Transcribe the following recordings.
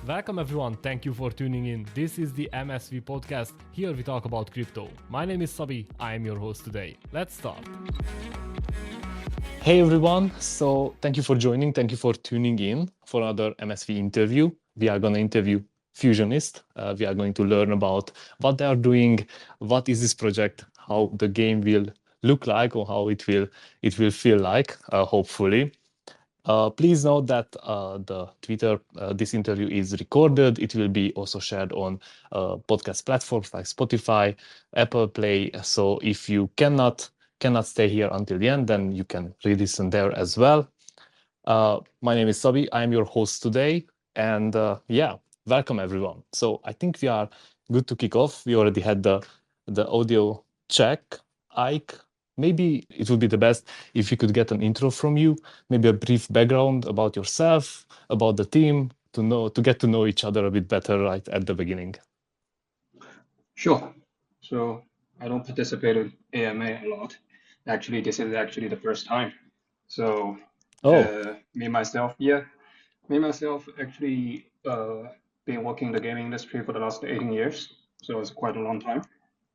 Welcome everyone, thank you for tuning in. This is the MSV podcast. Here we talk about crypto. My name is Sabi, I am your host today. Let's start. Hey everyone, so thank you for joining, thank you for tuning in for another MSV interview. We are going to interview Fusionist. We are going to learn about what they are doing, what is this project, how the game will look like or how it will feel like, hopefully. Please note that the Twitter, this interview is recorded. It will be also shared on podcast platforms like Spotify, Apple Play. So if you cannot stay here until the end, then you can re-listen there as well. My name is Sabi. I am your host today. And welcome everyone. So I think we are good to kick off. We already had the audio check. Ike, maybe it would be the best if you could get an intro from you, maybe a brief background about yourself, about the team, to get to know each other a bit better right at the beginning. Sure. So I don't participate in AMA a lot. Actually, this is actually the first time. So me myself actually been working in the gaming industry for the last 18 years. So it's quite a long time.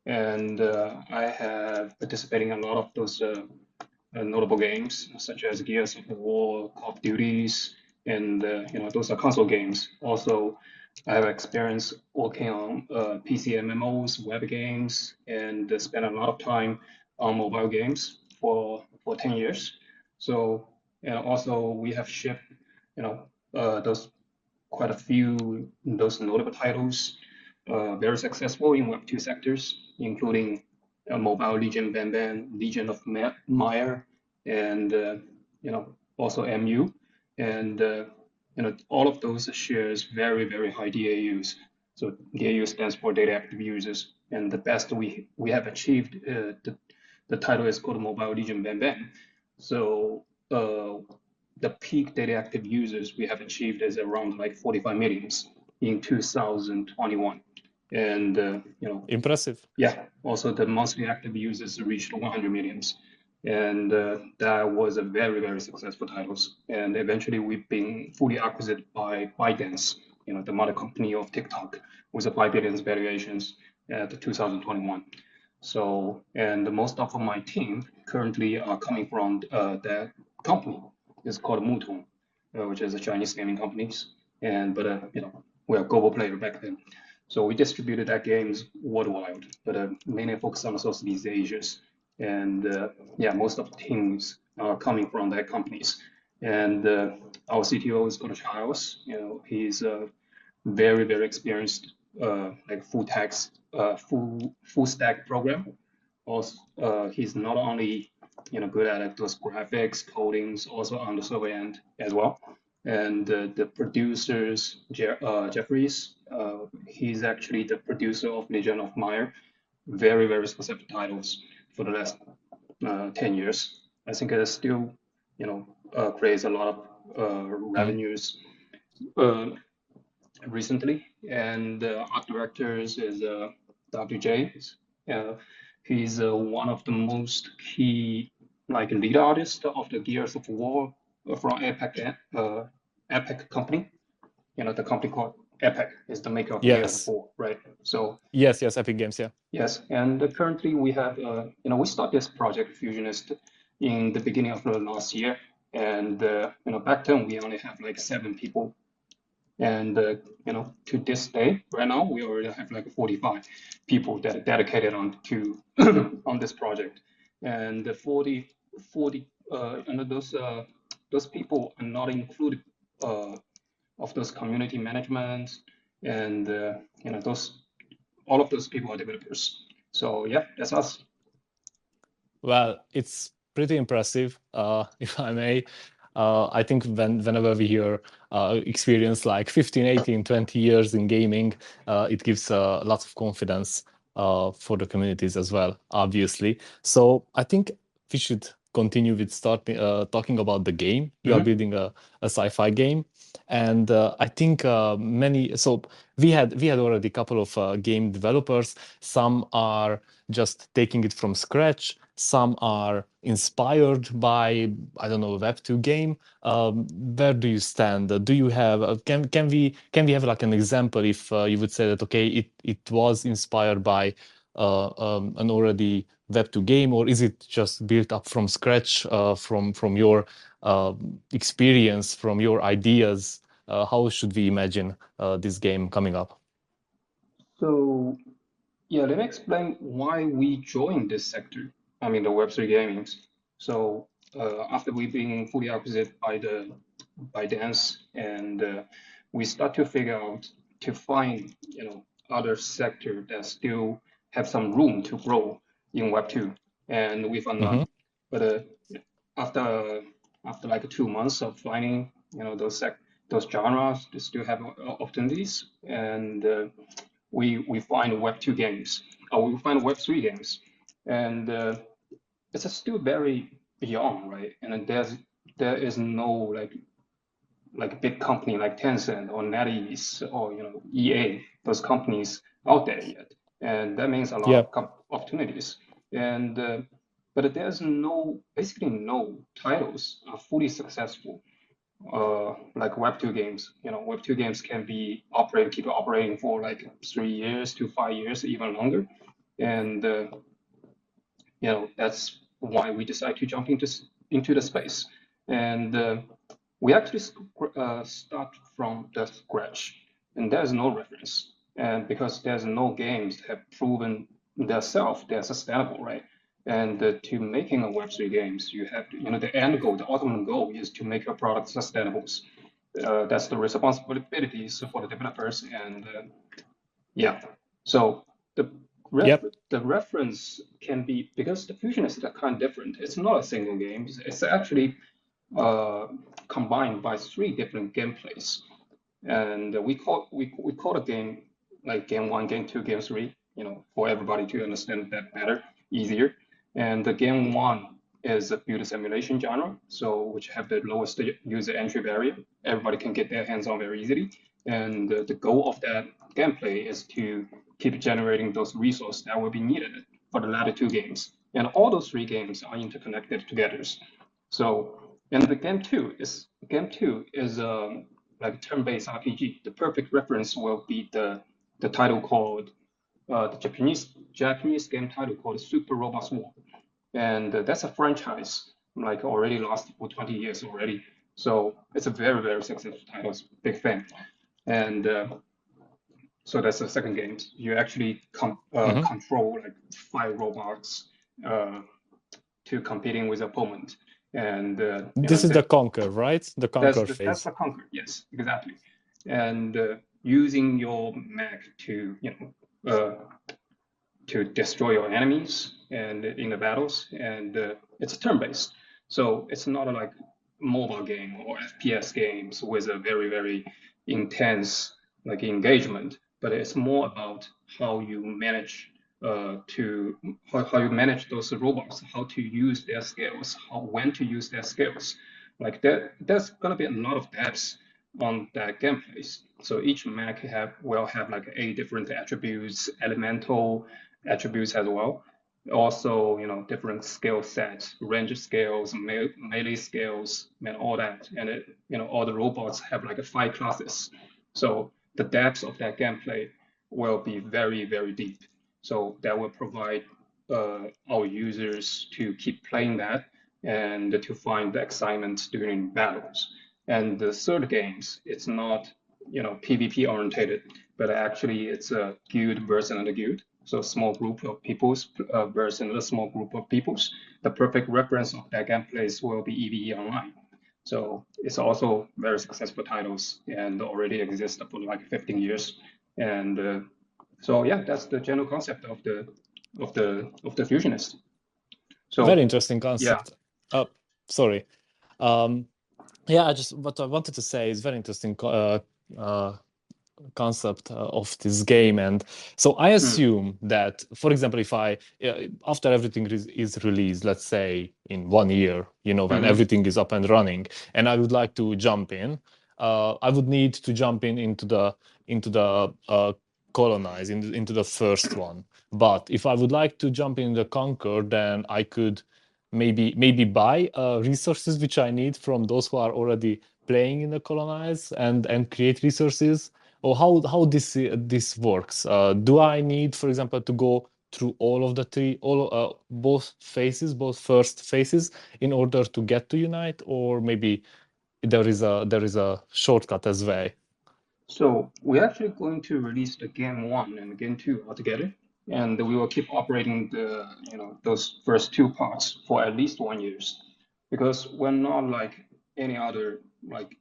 And I have participated in a lot of those notable games, such as Gears of War, Call of Duties, and those are console games. Also, I have experience working on PC MMOs, web games, and spent a lot of time on mobile games for 10 years. So, and also we have shipped, those quite a few those notable titles, very successful in Web2 sectors, including Mobile Legion Ban Ban, Legion of Meyer, and also MU, and all of those shares very very high DAUs. So DAU stands for data active users, and the best we have achieved, the title is called Mobile Legion Ban Ban. So the peak data active users we have achieved is around like 45 millions in 2021. And impressive. Yeah, also the monthly active users reached 100 millions. And that was a very, very successful titles. And eventually we've been fully acquired by ByteDance, the mother company of TikTok, with a 5 billion valuations at 2021. So, and most of my team currently are coming from that company. It's called Mutong, which is a Chinese gaming company. But we're a global player back then. So we distributed that games worldwide, but mainly focused on Southeast Asia. And most of the teams are coming from that companies. And our CTO is called Charles. He's very, very experienced, like full stack program. Also, he's not only good at those graphics, codings, also on the server end as well. And the producers, Jeffries, he's actually the producer of Legion of Meyer, very, very specific titles for the last 10 years. I think it still, creates a lot of revenues recently. And art directors is WJ. He's one of the most key like lead artists of the Gears of War from Epic company. The company called Epic is the maker of Gears of War, right? So yes, Epic Games, yeah. Yes, and currently we have, we started this project Fusionist in the beginning of the last year, and back then we only have like 7 people, and to this day, right now we already have like 45 people that are dedicated on to on this project, and the 40 and those people are not included of those community management, and those all of those people are developers. So yeah, that's us. Well, it's pretty impressive, if I may. I think whenever we hear experience like 15, 18, 20 years in gaming, it gives lots of confidence for the communities as well, obviously. So I think we should continue with talking about the game. You are building a sci-fi game. And I think we had already a couple of game developers. Some are just taking it from scratch. some are inspired by, I don't know, a Web2 game. Where do you stand? Do you have can we have like an example if you would say that okay, it was inspired by an already Web2 game, or is it just built up from scratch from your experience, from your ideas? How should we imagine this game coming up? So yeah, let me explain why we joined this sector. I mean, the Web3 gaming. So after we've been fully acquisited by Dance, and we start to figure out to find other sector that still have some room to grow in Web2, and we found none. But after after like 2 months of finding those genres that still have opportunities, and we find Web2 games, or we find Web3 games, and it's still very young, right? And there is no like big company like Tencent or NetEase or EA, those companies out there yet, and that means a lot Yeah. of opportunities. And but there's basically no titles are fully successful like Web2 games. Web2 games can be keep operating for like 3 years to 5 years, even longer. And that's why we decided to jump into the space. And we actually start from the scratch, and there's no reference. And because there's no games that have proven themselves they're sustainable, right? And to making a Web3 games, you have to, the end goal, the ultimate goal is to make your product sustainable. That's the responsibilities for the developers. And yeah, so the the reference can be, because the Fusionist is kind of different. It's not a single game. It's actually combined by 3 different gameplays. And we call the game like game 1, game 2, game 3, for everybody to understand that better, easier. And the game 1 is a build simulation genre, so which have the lowest user entry barrier. Everybody can get their hands on very easily. And the goal of that gameplay is to keep generating those resources that will be needed for the latter 2 games. And all those 3 games are interconnected together. So, and the game 2 is like turn-based RPG. The perfect reference will be the title called the Japanese game title called Super Robot War, and that's a franchise like already lasted for 20 years already. So it's a very very successful title. Big fan, and so that's the second game. You actually control like 5 robots to competing with opponent. And this is the conquer, right? The conquer phase. That's the conquer. Yes, exactly. And using your mech to to destroy your enemies and in the battles, and it's turn-based, so it's not like mobile game or FPS games with a very very intense like engagement, but it's more about how you manage how you manage those robots, how to use their skills, when to use their skills. Like there's gonna be a lot of depths on that gameplays. So each mech will have like 8 different attributes, elemental attributes as well. Also, different skill sets, range skills, melee skills, and all that. And all the robots have like 5 classes. So the depth of that gameplay will be very, very deep. So that will provide our users to keep playing that and to find the excitement during battles. And the third games, it's not PvP orientated, but actually it's a guild versus another guild. So small group of peoples versus another small group of peoples. The perfect reference of that gameplays will be EVE Online. So it's also very successful titles and already exist for like 15 years. And so yeah, that's the general concept of the Fusionist. So very interesting concept. Yeah. Sorry. Yeah, what I wanted to say is very interesting concept of this game. And so I assume that, for example, if after everything is released, let's say in 1 year, when everything is up and running, and I would like to jump in, I would need to jump into the colonize into the first one. But if I would like to jump in the Conquer, then I could maybe buy resources which I need from those who are already playing in the colonize and create resources. Or how this works? Do I need, for example, to go through all of the both first phases in order to get to Unite, or maybe there is a shortcut as well? So we're actually going to release the game 1 and game 2 altogether, and we will keep operating those first two parts for at least 1 year, because we're not like any other like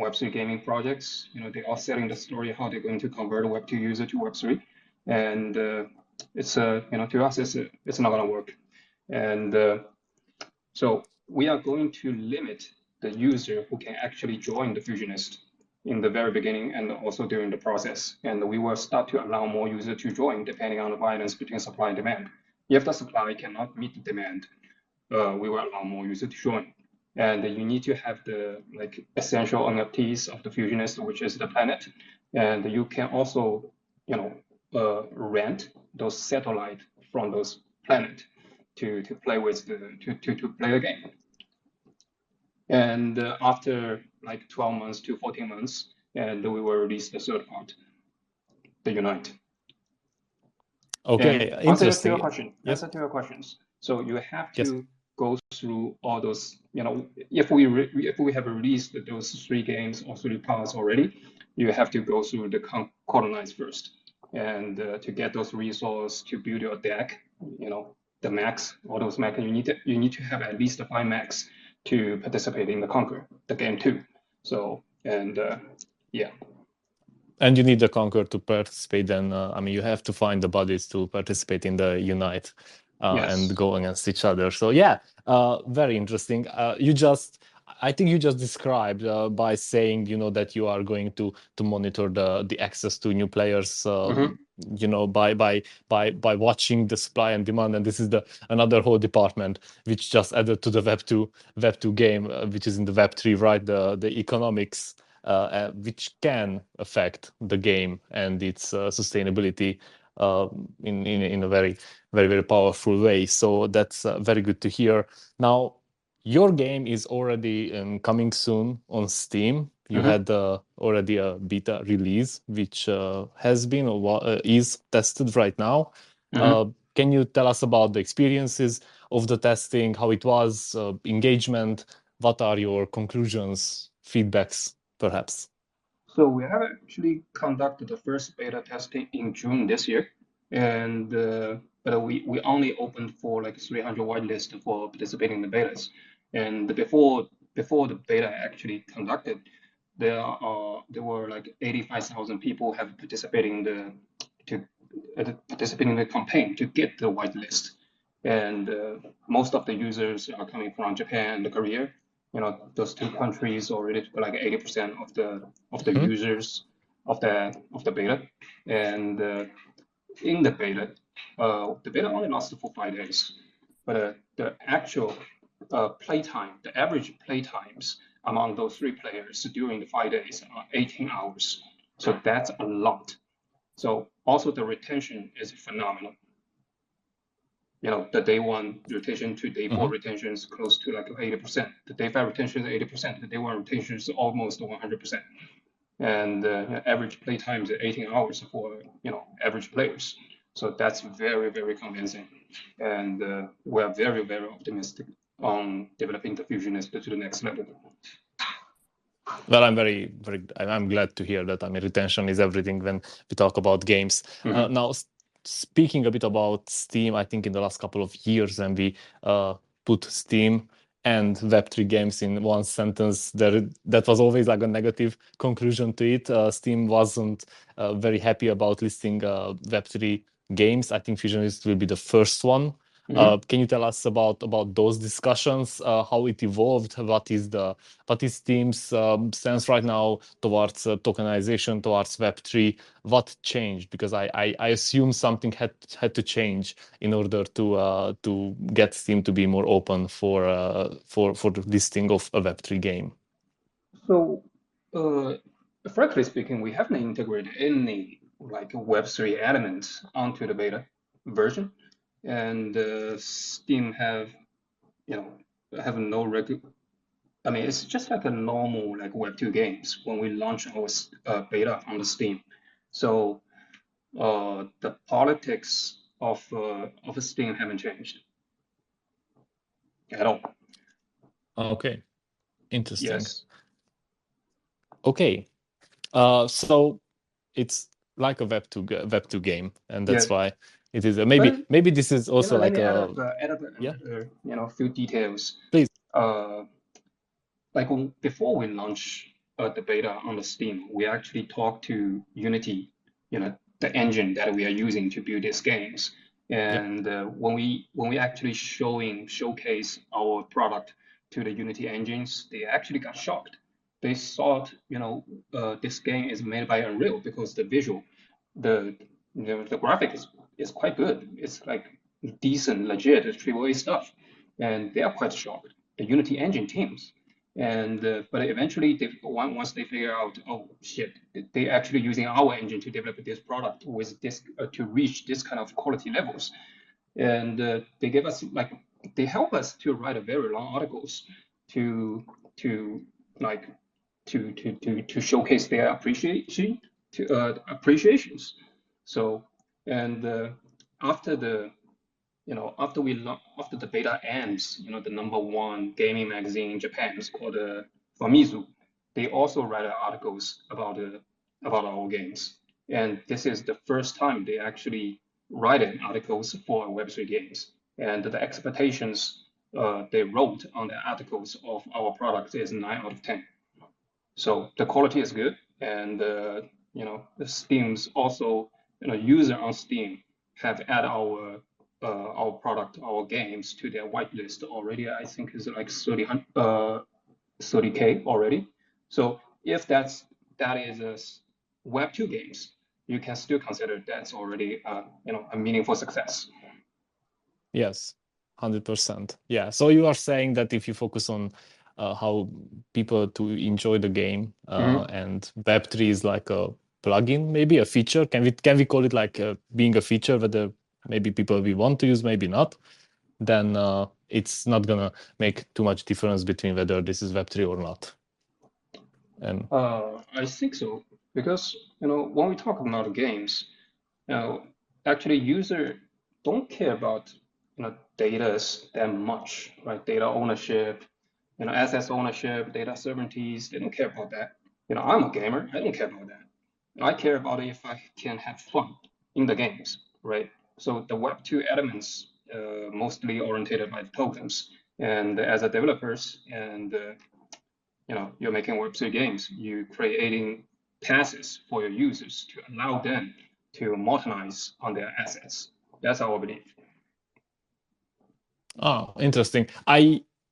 Web3 gaming projects. They are selling the story how they're going to convert a Web2 user to Web3, and it's to us it's not gonna work, and so we are going to limit the user who can actually join the Fusionist in the very beginning and also during the process. And we will start to allow more users to join depending on the balance between supply and demand. If the supply cannot meet the demand, we will allow more users to join. And you need to have the essential NFTs of the Fusionist, which is the planet. And you can also, rent those satellites from those planets to play with to play the game. And after like 12 months to 14 months, and we will release the third part, the Unite. Okay, and interesting. Answer to your questions. So you have to go through all those. If we have released those 3 games or 3 parts already, you have to go through the colonize first, and to get those resources to build your deck. The max, all those max. You need to have at least 5 max to participate in the Conquer, the game 2. So, and yeah. And you need the Conquer to participate, then you have to find the bodies to participate in the Unite and go against each other. So yeah, very interesting. I think you just described by saying, that you are going to monitor the access to new players, by watching the supply and demand. And this is another whole department which just added to the Web2 game, which is in the Web3, right? The economics, which can affect the game and its sustainability in a very, very, very powerful way. So that's very good to hear. Now, your game is already coming soon on Steam. You had already a beta release, which has been is tested right now. Can you tell us about the experiences of the testing, how it was, engagement? What are your conclusions, feedbacks, perhaps? So we have actually conducted the first beta testing in June this year, and but we only opened for like 300 whitelist for participating in the betas. And before the beta actually conducted, there were like 85,000 people have participated in the campaign to get the whitelist, and most of the users are coming from Japan and Korea. Those 2 countries already like 80% of the users of the beta. And in the beta only lasted for 5 days, but the actual playtime, the average playtimes among those 3 players during the 5 days are 18 hours. So that's a lot. So also the retention is phenomenal. The day 1 retention to day 4 retention is close to like 80%. The day 5 retention is 80%. The day 1 retention is almost 100%. And average play time is 18 hours for average players. So that's very, very convincing. And we are very, very optimistic on developing the Fusionist to the next level. Well, I'm glad to hear that. Retention is everything when we talk about games. Now, speaking a bit about Steam, I think in the last couple of years, when we put Steam and Web3 games in one sentence, that was always like a negative conclusion to it. Steam wasn't very happy about listing Web3 games. I think Fusionist will be the first one. Can you tell us about those discussions, how it evolved, what is Steam's stance right now towards tokenization, towards Web3? What changed? Because I assume something had to change in order to get Steam to be more open for the listing of a Web3 game. So, frankly speaking, we haven't integrated any like Web3 elements onto the beta version, and Steam have have no regular. I mean, it's just like a normal like Web2 games when we launch our beta on the Steam. So the politics of Steam haven't changed at all. Okay, interesting. Yes. Okay, so it's like a Web2 game, and Yeah. that's why it is. But Maybe this is also let like me a add up yeah. another few details. Please. Uh, like before we launch the beta on the Steam, we actually talked to Unity, the engine that we are using to build these games. Yeah. And when we actually showcase our product to the Unity engines, they actually got shocked. They thought, this game is made by Unreal because the visual, the the graphic is quite good. It's like decent, legit, it's AAA stuff, and they are quite shocked. The Unity engine teams. And but eventually, once they figure out, oh shit, they actually using our engine to develop this product with this to reach this kind of quality levels, and they give us like they help us to write a very long articles to to like to showcase their appreciation to appreciations. So and after the after the beta ends, the number one gaming magazine in Japan is called Famitsu. They also write articles about our games, and this is the first time they actually write articles for Web3 games. And the expectations they wrote on the articles of our product is 9 out of 10. So the quality is good, and the Steam's also user on Steam have added our product, our games to their whitelist already. I think is like 30K already. So if that is a Web2 games, you can still consider that's already a meaningful success. Yes, 100%. Yeah. So you are saying that if you focus on how people to enjoy the game, and Web3 is like a plugin, maybe a feature. Can we call it like being a feature, whether maybe people we want to use, maybe not? Then it's not gonna make too much difference between whether this is Web3 or not. And I think so because when we talk about games, actually user don't care about data that much, right? Data ownership, assets ownership, data sovereignties. They don't care about that. I'm a gamer. I don't care about that. I care about it if I can have fun in the games, right? So the Web2 elements mostly orientated by tokens, and as a developers, and you're making Web3 games, you're creating passes for your users to allow them to monetize on their assets. That's our belief. oh, interesting.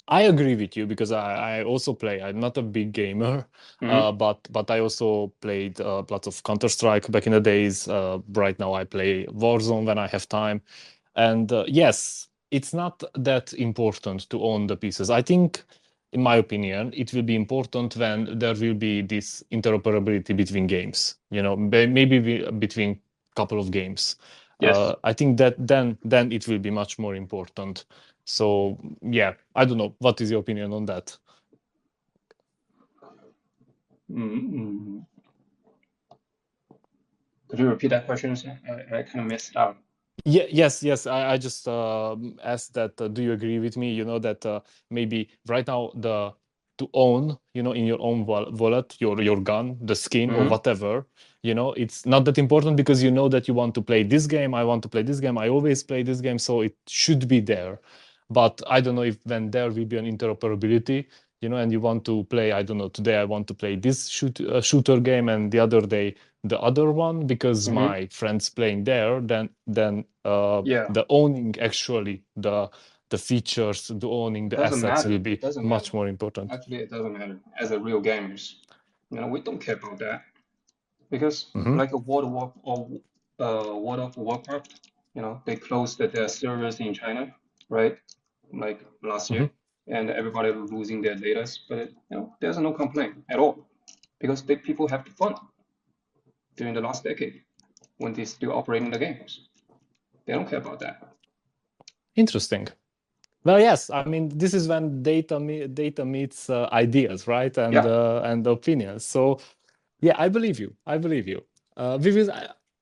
I agree with you because I also play. I'm not a big gamer, but I also played lots of Counter-Strike back in the days. Right now I play Warzone when I have time. And yes, it's not that important to own the pieces. I think, in my opinion, it will be important when there will be this interoperability between games, maybe between a couple of games. Yes. I think that then it will be much more important. So yeah, I don't know. What is your opinion on that? Mm-hmm. Could you repeat that question? I kind of missed out. Yeah, yes. I just asked that. Do you agree with me? That maybe right now to own, in your own wallet, your gun, the skin or whatever, it's not that important because you know that you want to play this game. I want to play this game. I always play this game, so it should be there. But I don't know if when there will be an interoperability, and you want to play. I don't know. Today I want to play this shooter game, and the other day the other one because my friends playing there, then Yeah, the owning actually the features, the owning the doesn't assets matter. will be Doesn't matter. much more important. Actually, it doesn't matter. As a real gamers, we don't care about that because Hmm. like a World of Warcraft, they closed their servers in China, right? Like last Hmm. year, and everybody losing their data. But there's no complaint at all because people have fun during the last decade. when they're still operating the games. They don't care about that. Interesting. Well, yes, I mean, this is when data meets ideas, right? And Yeah. and opinions. So yeah, I believe you. I believe you. We will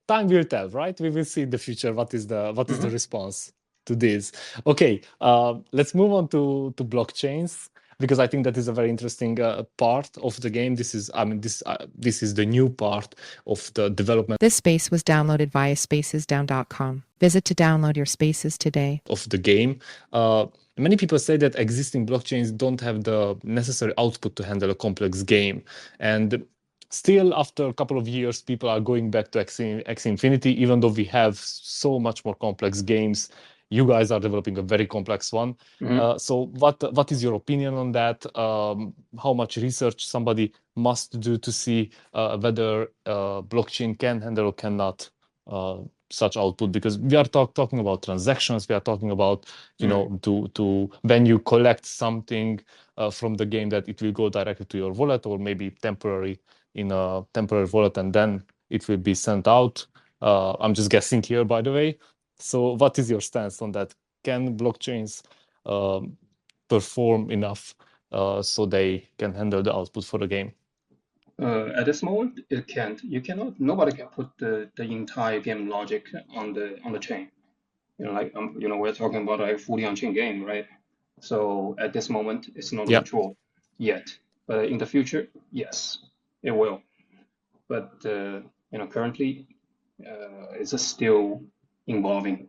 time will tell, right? We will see in the future what is the Mhm. response to this. Okay, let's move on to blockchains because I think that is a very interesting part of the game. This is, I mean, this is the new part of the development This space was downloaded via spacesdown.com. Visit to download your spaces today. of the game. Many people say that existing blockchains don't have the necessary output to handle a complex game, and still after a couple of years people are going back to X Infinity, even though we have so much more complex games. You guys are developing a very complex one. Mhm. So what is your opinion on that? How much research somebody must do to see whether blockchain can handle or cannot such output? Because we are talking about transactions, we are talking about, you know, to when you collect something from the game, that it will go directly to your wallet or maybe temporary in a temporary wallet, and then it will be sent out. I'm just guessing here, by the way. So what is your stance on that? Can blockchains perform enough so they can handle the output for the game? At this moment, it can't. You cannot. Nobody can put the entire game logic on the chain. You know, like we're talking about a fully on-chain game, right? So at this moment, it's not Yeah. mature yet. But in the future, yes, it will. But currently, it's still evolving,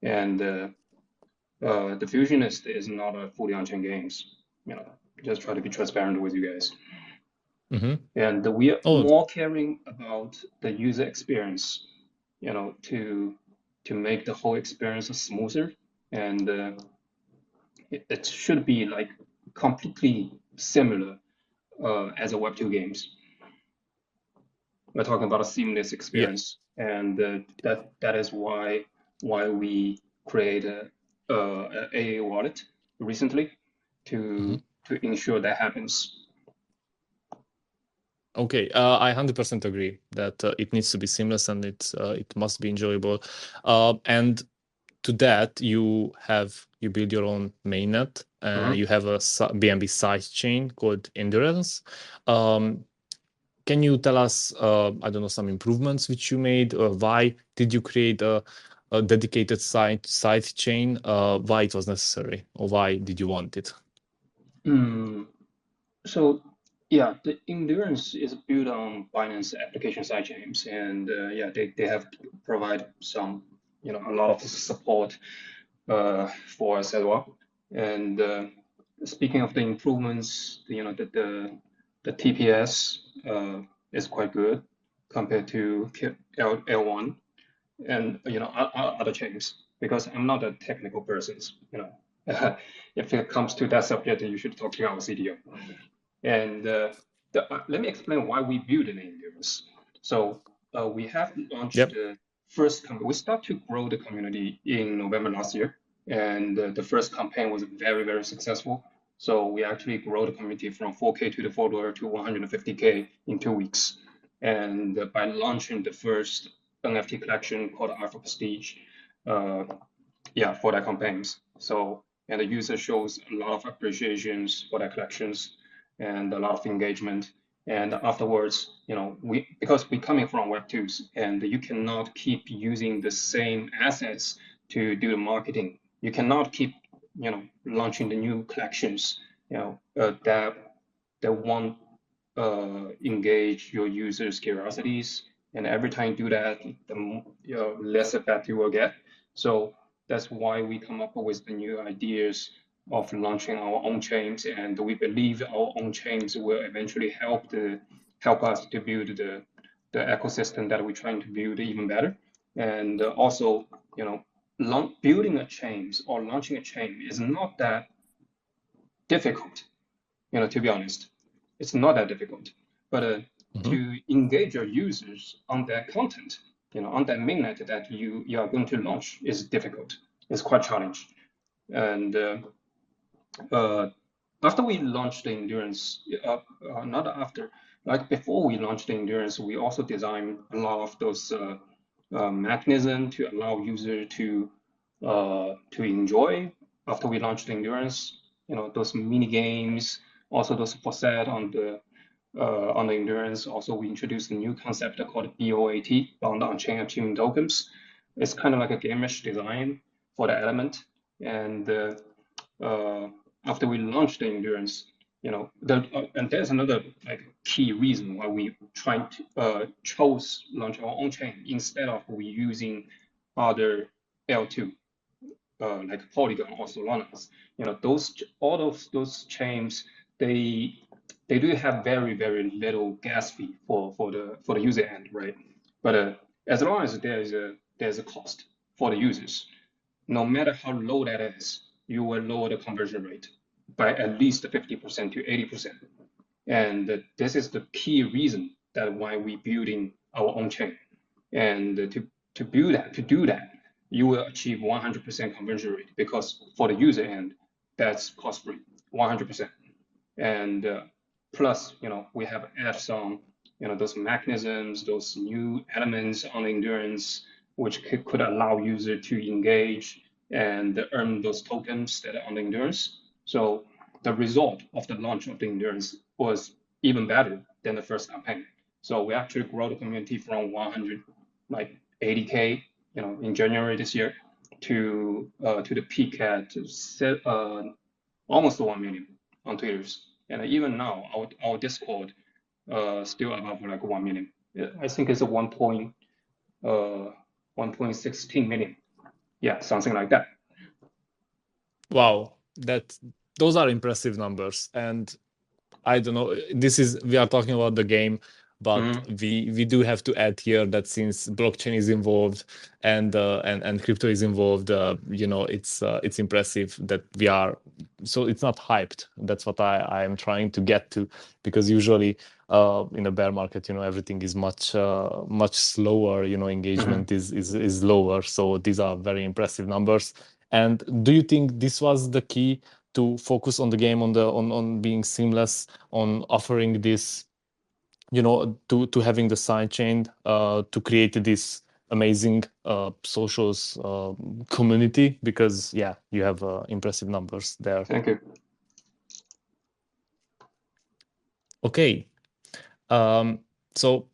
and the Fusionist is not a fully on-chain games. Just try to be transparent with you guys. Mm-hmm. And we are Oh, more caring about the user experience, to make the whole experience smoother, and it should be like completely similar as a Web2 games. We're talking about a seamless yeah. experience, and that is why we create a AA wallet recently Mm-hmm. to ensure that happens. Okay, I 100% agree that it needs to be seamless and it must be enjoyable. And to that, you build your own mainnet. Mhm. You have a BNB side chain called Endurance. Um, can you tell us, I don't know, some improvements which you made? Why did you create a dedicated side chain? Why it was necessary, or why did you want it? Mm, So yeah, the Endurance is built on Binance application sidechains, and yeah, they have provide some, a lot of support for us as well. And speaking of the improvements, the TPS is quite good compared to L1 and other chains, because I'm not a technical person. If it comes to that subject, you should talk to our CTO. And let me explain why we build an Endurance. So we have launched Yep. the first we start to grow the community in November last year, and the first campaign was very, very successful. So we actually grow the community from 4K to the follower to 150K in 2 weeks. And by launching the first NFT collection called Alpha Prestige, uh, yeah, for their campaigns. So, and the user shows a lot of appreciations for their collections and a lot of engagement. And afterwards, because we're coming from Web2s, and you cannot keep using the same assets to do the marketing. You cannot keep, launching the new collections, that won't engage your users' curiosities. And every time you do that, the less effect you will get. So that's why we come up with the new ideas of launching our own chains, and we believe our own chains will eventually help us to build the ecosystem that we're trying to build even better. And also, building a chain or launching a chain is not that difficult. To be honest, it's not that difficult. But Mhm. to engage your users on that content, on that mainnet that you are going to launch is difficult. It's quite challenging. And uh, after we launched the Endurance, not after, like before we launched the Endurance, we also designed a lot of those mechanism to allow user to enjoy after we launched the endurance. Those mini games, also those for set on the endurance. Also, we introduced a new concept called BOAT, bound on-chain achievement tokens. It's kind of like a gamish design for the element. And after we launched the endurance, and there's another like key reason why we chose launch our own chain instead of we using other L2 like Polygon or Solana's. All of those chains, they do have very little gas fee for the user end, right? But as long as there's a cost for the users, no matter how low that is, you will lower the conversion rate by at least 50% to 80%. And this is the key reason that why we building our own chain. And to do that, you will achieve 100% conversion rate because for the user end, that's cost free, 100%. And plus, we have added some, those mechanisms, those new elements on the endurance, which could allow user to engage and earn those tokens that are on the endurance. So the result of the launch of the endurance was even better than the first campaign. So we actually grow the community from 180K, in January this year to the peak at almost 1 million on Twitter's. And even now, our Discord still above like 1 million. I think it's a 1.16 million. Yeah, something like that. Wow, those are impressive numbers. And I don't know, we are talking about the game, but we do have to add here that since blockchain is involved and crypto is involved, it's impressive that we are. So it's not hyped. That's what I am trying to get to, because usually in a bear market, everything is much slower. Engagement is lower. So these are very impressive numbers. And do you think this was the key to focus on the game, on being seamless, on offering this, to having the side chain, to create this amazing socials community? Because you have impressive numbers there. Thank you. Okay, so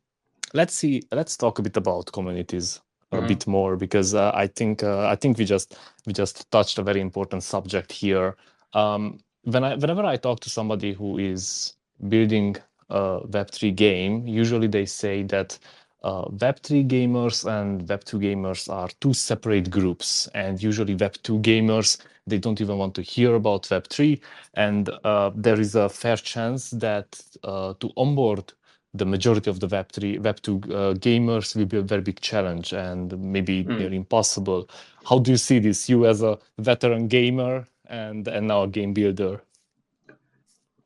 let's talk a bit about communities a bit more, because I think we just touched a very important subject here. Whenever I talk to somebody who is building a Web3 game, usually they say that Web3 gamers and Web2 gamers are two separate groups, and usually Web2 gamers, they don't even want to hear about Web3, and there is a fair chance that to onboard the majority of the Web2 gamers will be a very big challenge and maybe nearly impossible. How do you see this, you as a veteran gamer and now a game builder?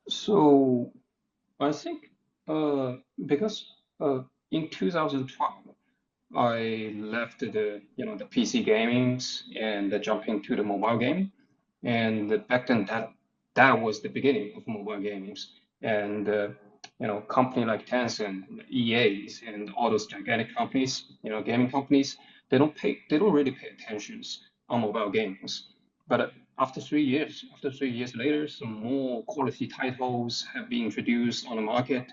So I think because in 2012, I left the PC gamings and jumped into the mobile game. And back then, that was the beginning of mobile gamings. And company like Tencent, EAs, and all those gigantic companies, gaming companies, they don't really pay attention on mobile games. But after 3 years later, some more quality titles have been introduced on the market,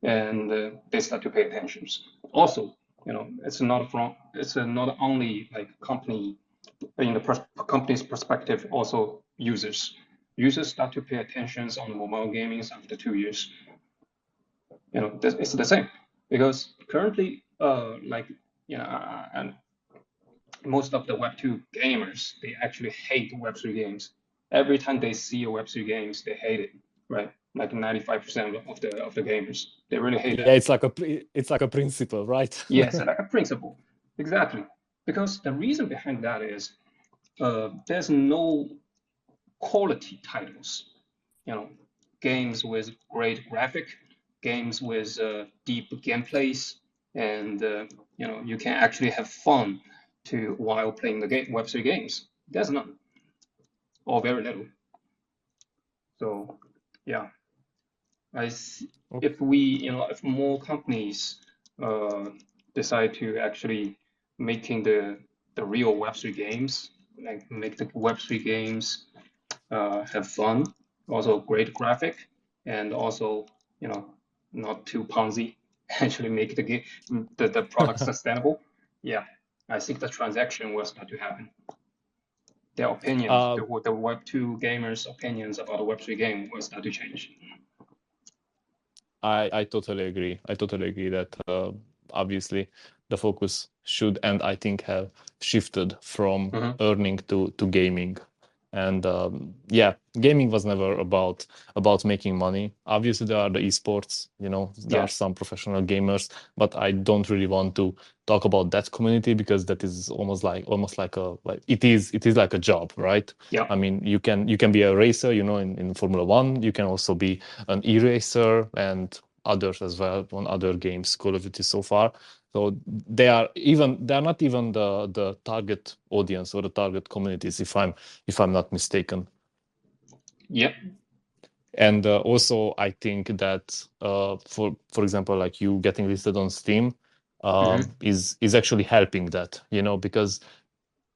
and they start to pay attention. Also, it's not only like company in the company's perspective, also users start to pay attention on the mobile gaming after 2 years. It's the same, because currently, and most of the Web2 gamers, they actually hate Web3 games. Every time they see a Web3 games, they hate it, right? Like 95% of the gamers, they really hate it. Yeah, it's like a principle, right? Yes, like a principle, exactly. Because the reason behind that is there's no quality titles. Games with great graphic, games with deep gameplays, and you can actually have fun while playing the Web3 games. There's none, or very little. So yeah, if more companies decide to actually making the real Web3 games, like make the Web3 games have fun, also great graphic, and also, you know, not too Ponzi, actually make the game, the product sustainable. Yeah, I think the transaction will start to happen. Their opinions, the Web2 gamers' opinions about the Web3 game will start to change. I totally agree. I totally agree that obviously the focus should, and I think have shifted from earning to gaming. And yeah, gaming was never about making money. Obviously, there are the esports, there are some professional gamers, but I don't really want to talk about that community because that is almost like it is like a job, right? Yeah. I mean, you can be a racer, in Formula One. You can also be an e-racer and others as well on other games, Call of Duty so far. So they are not even the target audience or the target communities, if I'm not mistaken. Yep. And also, I think that for example, like you getting listed on Steam is actually helping that, because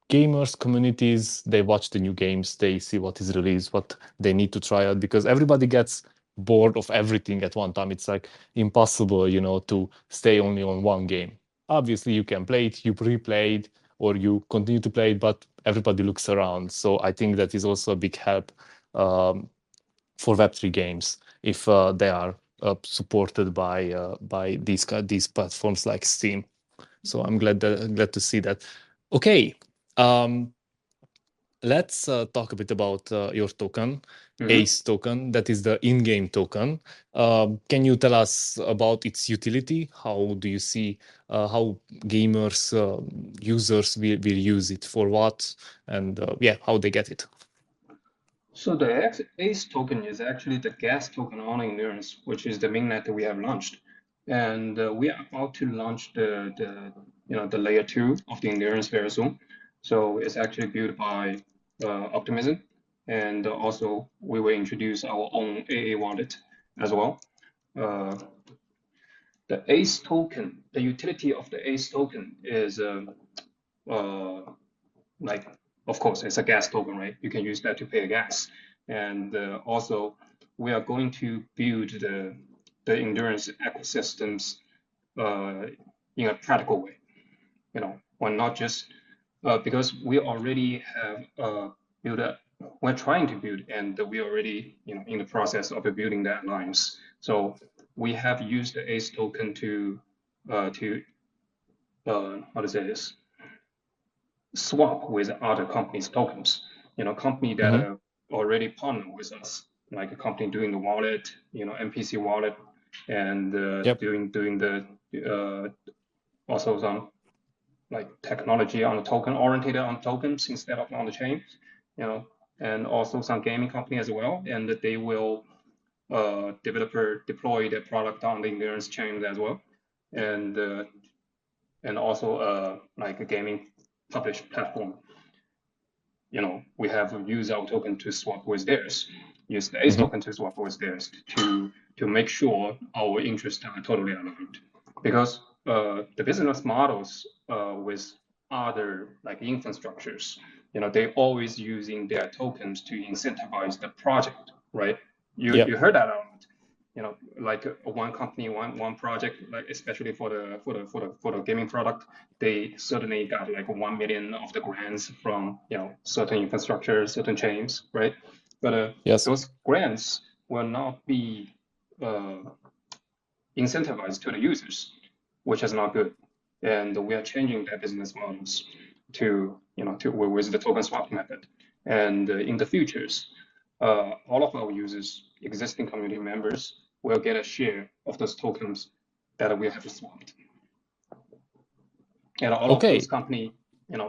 gamers communities, they watch the new games, they see what is released, what they need to try out, because everybody gets bored of everything at one time. It's like impossible, to stay only on one game. Obviously, you can play it, you replay it, or you continue to play it, but everybody looks around. So I think that is also a big help for Web3 games if they are supported by these platforms like Steam. So I'm glad to see that. Okay, let's talk a bit about your token, ACE token. That is the in-game token. Can you tell us about its utility? How do you see how gamers, users will use it for what, and how they get it? So the ACE token is actually the gas token on Endurance, which is the mainnet that we have launched, and we are about to launch the layer 2 of the Endurance very soon. So it's actually built by Optimism, and also we will introduce our own AA wallet as well. The ACE token, the utility of the ACE token is like, of course, it's a gas token, right? You can use that to pay gas. And also, we are going to build the endurance ecosystems in a practical way. Or not just because we already have built a, we're trying to build, and we already in the process of building that alliance. So we have used the ACE token to how to say this, swap with other companies' tokens. Company that already partner with us, like a company doing the wallet, MPC wallet, and doing the also some like technology on the token, oriented on tokens instead of on the chain, and also some gaming company as well, and they will deploy their product on the Endurance chain as well, and also like a gaming published platform. We have used our token to swap with theirs, use the ACE token to swap with theirs to make sure our interests are totally aligned. Because the business models with other like infrastructures, they always using their tokens to incentivize the project, right? You heard that a lot. Like one company, one project, like especially for the gaming product, they certainly got like 1 million of the grants from certain infrastructure, certain chains, right? But those grants will not be incentivized to the users, which is not good. And we are changing their business models to with the token swap method. And in the futures, all of our users, existing community members, will get a share of those tokens that we have swapped. And all of those companies,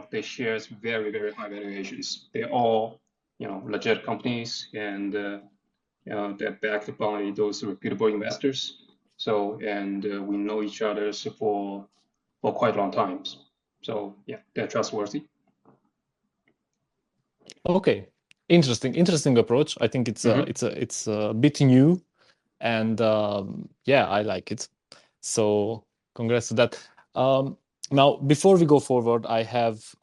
they share very, very high valuations. They're all, legit companies, and they're backed by those reputable investors. So, and we know each other for quite long times. So yeah, they're trustworthy. Okay, interesting approach. I think it's a bit new, and I like it. So congrats to that. Now, before we go forward, I have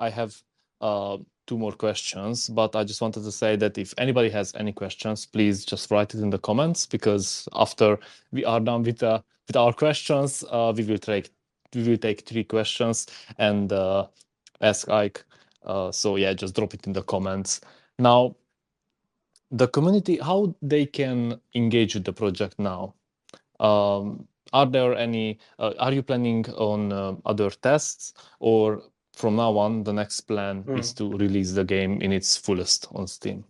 two more questions, but I just wanted to say that if anybody has any questions, please just write it in the comments, because after we are done with our questions, we will take 3 questions and ask Ike. So yeah, just drop it in the comments. Now, the community, how they can engage with the project now? Are there any? Are you planning on other tests, or from now on the next plan is to release the game in its fullest on Steam?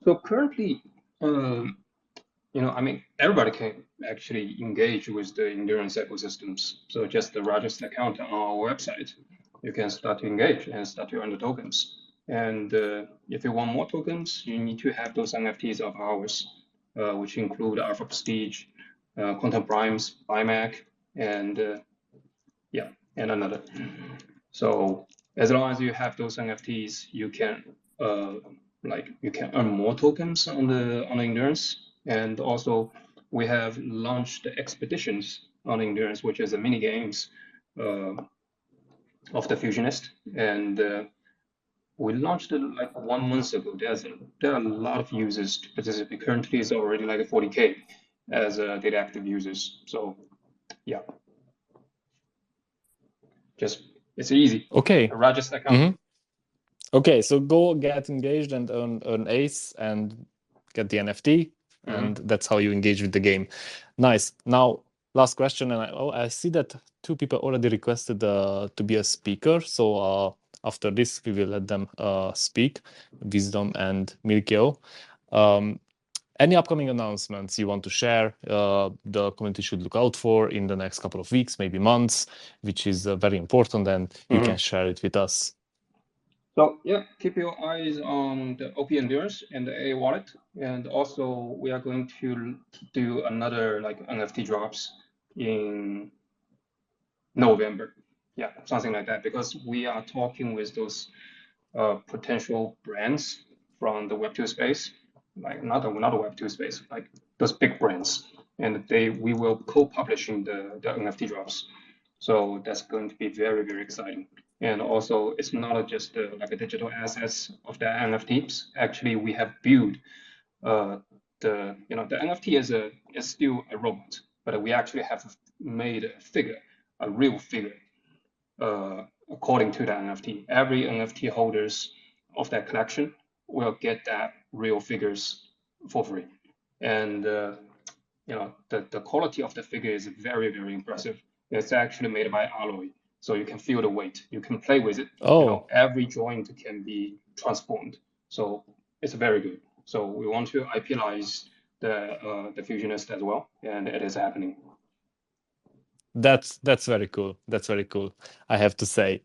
So currently, I mean, everybody can actually engage with the endurance ecosystems. So just register account on our website, you can start to engage and start to earn the tokens. And if you want more tokens, you need to have those NFTs of ours, which include Alpha Prestige, Quantum Primes, IMAC, and and another. So as long as you have those NFTs, you can earn more tokens on the endurance. And also we have launched the expeditions on endurance, which is the mini games of the Fusionist, and we launched it like 1 month ago. There are a lot of users to participate. Currently, it's already like 40K as data active users. So yeah, it's easy. Okay. Register account. Okay, so go get engaged and earn ACE and get the NFT, and that's how you engage with the game. Nice. Now, last question, and I see that 2 people already requested to be a speaker. So after this, we will let them speak, Wisdom and Milkio. Any upcoming announcements you want to share, the community should look out for in the next couple of weeks, maybe months, which is very important, and you can share it with us. So yeah, keep your eyes on the OP Endurance and the A wallet. And also we are going to do another like NFT drops in November. Yeah, something like that, because we are talking with those potential brands from the Web2 space, like not a Web2 space, like those big brands. And we will co-publishing the NFT drops. So that's going to be very, very exciting. And also, it's not just like a digital assets of the NFTs. Actually, we have built the NFT is still a robot, but we actually have made a real figure, according to the NFT. Every NFT holders of that collection will get that real figures for free. And the quality of the figure is very, very impressive. It's actually made by alloy, so you can feel the weight. You can play with it. Every joint can be transformed. So it's very good. So we want to IPize the Fusionist as well, and it is happening. That's very cool. That's very cool, I have to say.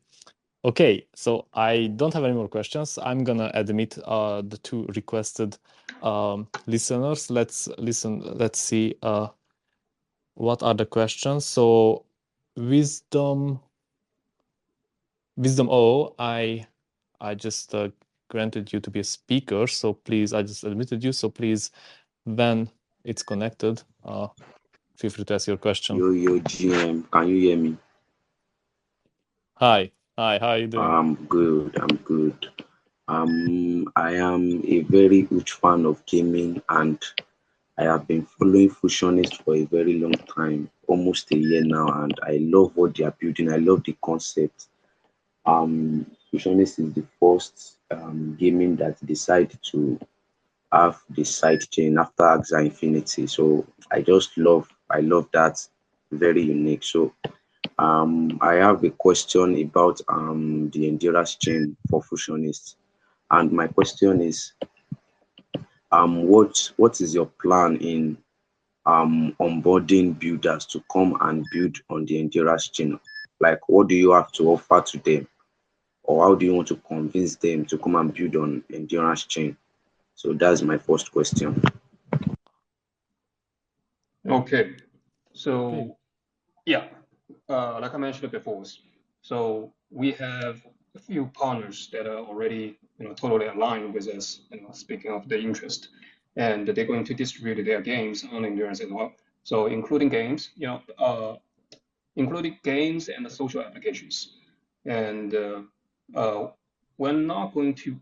Okay, so I don't have any more questions. I'm gonna admit the 2 requested listeners. Let's listen. Let's see what are the questions. So Wisdom O, I just granted you to be a speaker. So please, I just admitted you. So please, when it's connected, feel free to ask your question. Yo, GM, can you hear me? Hi, how are you doing? I'm good. I am a very huge fan of gaming, and I have been following Fusionist for a very long time, almost a year now, and I love what they are building. I love the concept. Fusionist is the first gaming that decided to have the side chain after Axie Infinity. So I love that, very unique. So I have a question about the endurance chain for Fusionists, and my question is, what is your plan in onboarding builders to come and build on the endurance chain? Like, what do you have to offer to them, or how do you want to convince them to come and build on endurance chain? So that's my first question. Okay, so yeah, like I mentioned before, so we have a few partners that are already totally aligned with us. Speaking of the interest, and they're going to distribute their games on endurance as well. So including games, including games and the social applications. And we're not going to,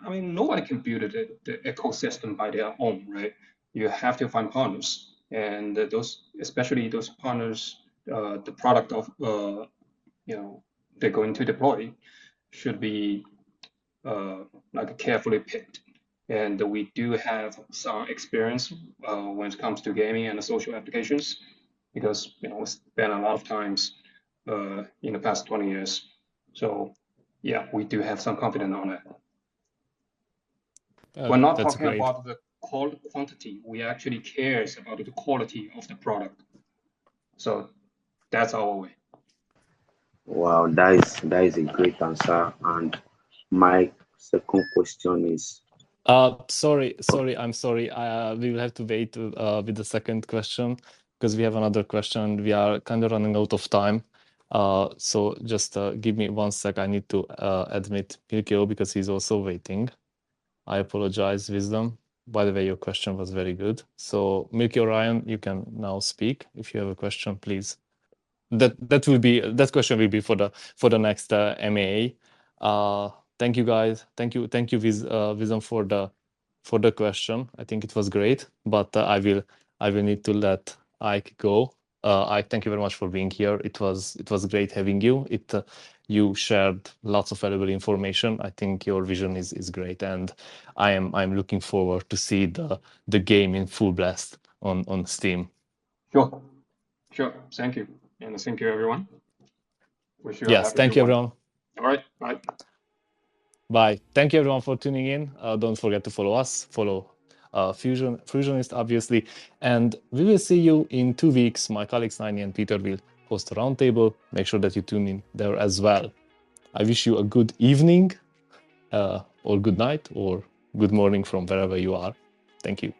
I mean, nobody can build the ecosystem by their own, right? You have to find partners, and those, especially those partners, the product of, they're going to deploy should be like carefully picked. And we do have some experience when it comes to gaming and the social applications, because we spent a lot of times in the past 20 years. So yeah, we do have some confidence on it. We're not That's talking great. about the quantity. We actually cares about the quality of the product. So that's our way. Wow, that is a great answer. And my second question is, Sorry, I'm sorry. We will have to wait with the second question because we have another question. We are kind of running out of time. So just give me 1 sec. I need to admit Milkio because he's also waiting. I apologize, Wisdom. By the way, your question was very good. So Milkio Ryan, you can now speak. If you have a question, please. That question will be for the next MAA. Thank you guys. Thank you, Wisdom, for the question. I think it was great, but I will need to let Ike go. Ike, thank you very much for being here. It was great having you. You shared lots of valuable information. I think your vision is great, and I'm looking forward to see the game in full blast on Steam. Sure. Thank you, and thank you everyone. Wish you yes, thank you everyone. All right, bye. Bye. Thank you everyone for tuning in. Don't forget to follow us, follow Fusionist, obviously. And we will see you in 2 weeks. My colleagues, Naini and Peter, will host a roundtable. Make sure that you tune in there as well. I wish you a good evening, or good night, or good morning from wherever you are. Thank you.